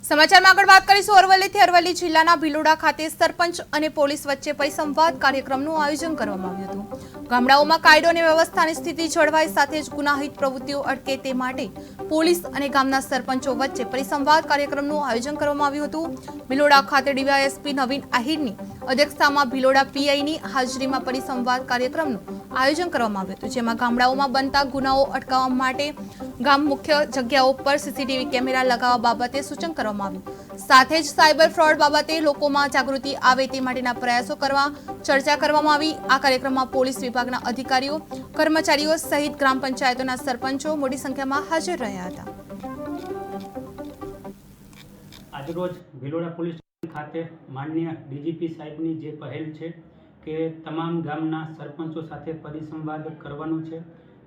સમાચારમાં આગળ વાત કરીશું અરવલ્લીથી। અરવલ્લી જિલ્લાના ભિલોડા ખાતે સરપંચ અને પોલીસ વચ્ચે પરિસંવાદ કાર્યક્રમનું આયોજન કરવામાં આવ્યું હતું। ગામડાઓમાં કાયદો અને વ્યવસ્થાની સ્થિતિ જળવાય સાથે જ ગુનાહિત પ્રવૃત્તિઓ અટકે તે માટે પોલીસ અને ગામના સરપંચો વચ્ચે પરિસંવાદ કાર્યક્રમનું આયોજન કરવામાં આવ્યું હતું। ભિલોડા ખાતે ડીવાયએસપી નવીન આહિરની અધ્યક્ષતામાં ભિલોડા પીઆઈની હાજરીમાં પરિસંવાદ કાર્યક્રમનું આયોજન કરવામાં આવ્યું હતું, જેમાં ગામડાઓમાં બનતા ગુનાઓ અટકાવવા માટે ગામ મુખ્ય જગ્યાઓ પર સીસીટીવી કેમેરા લગાવવા બાબતે સૂચન કરવામાં આવ્યું। સાથે જ સાયબર ફ્રોડ બાબતે લોકોમાં જાગૃતિ આવે તે માટેના પ્રયાસો કરવા ચર્ચા કરવામાં આવી। આ કાર્યક્રમમાં પોલીસ વિભાગના અધિકારીઓ, કર્મચારીઓ સહિત ગ્રામ પંચાયતોના સરપંચો મોટી સંખ્યામાં હાજર રહ્યા હતા। આજરોજ ભિલોડા પોલીસ સ્ટેશન ખાતે માનનીય ડીજીપી સાહેબની જે પહેલ છે કે તમામ ગામના સરપંચો સાથે પરિસંવાદ કરવાનું છે,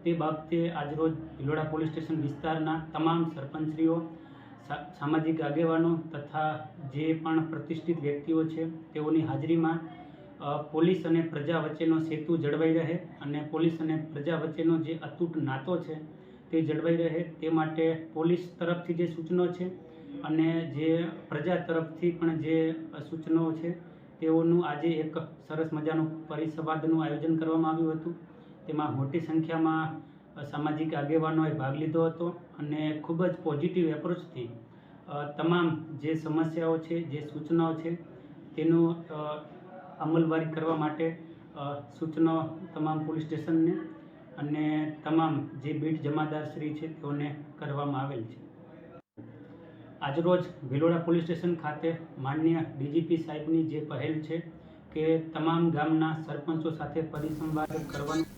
તે બાબતે આજરોજ ભિલોડા પોલીસ સ્ટેશન વિસ્તારના તમામ સરપંચશ્રીઓ, સામાજિક આગેવાનો તથા જે પણ પ્રતિષ્ઠિત વ્યક્તિઓ છે તેઓની હાજરીમાં પોલીસ અને પ્રજા વચ્ચેનો સેતુ જળવાઈ રહે અને પોલીસ અને પ્રજા વચ્ચેનો જે અતૂટ નાતો છે તે જળવાઈ રહે તે માટે પોલીસ તરફથી જે સૂચનો છે અને જે પ્રજા તરફથી પણ જે સૂચનો છે તેઓનું આજે એક સરસ મજાનું પરિસંવાદનું આયોજન કરવામાં આવ્યું હતું। તેમાં મોટી સંખ્યામાં સામાજિક આગેવાનોએ ભાગ લીધો હતો અને ખૂબ જ પોઝિટિવ એપ્રોચથી તમામ જે સમસ્યાઓ છે, જે સૂચનાઓ છે તેનું અમલવારી કરવા માટે સૂચનો તમામ પોલીસ સ્ટેશનને અને તમામ જે બીટ જમાદારશ્રી છે તેઓને કરવામાં આવેલ છે। આજરોજ ભિલોડા પોલીસ સ્ટેશન ખાતે માનનીય ડીજીપી સાહેબની જે પહેલ છે કે તમામ ગામના સરપંચો સાથે પરિસંવાદ કરવાનું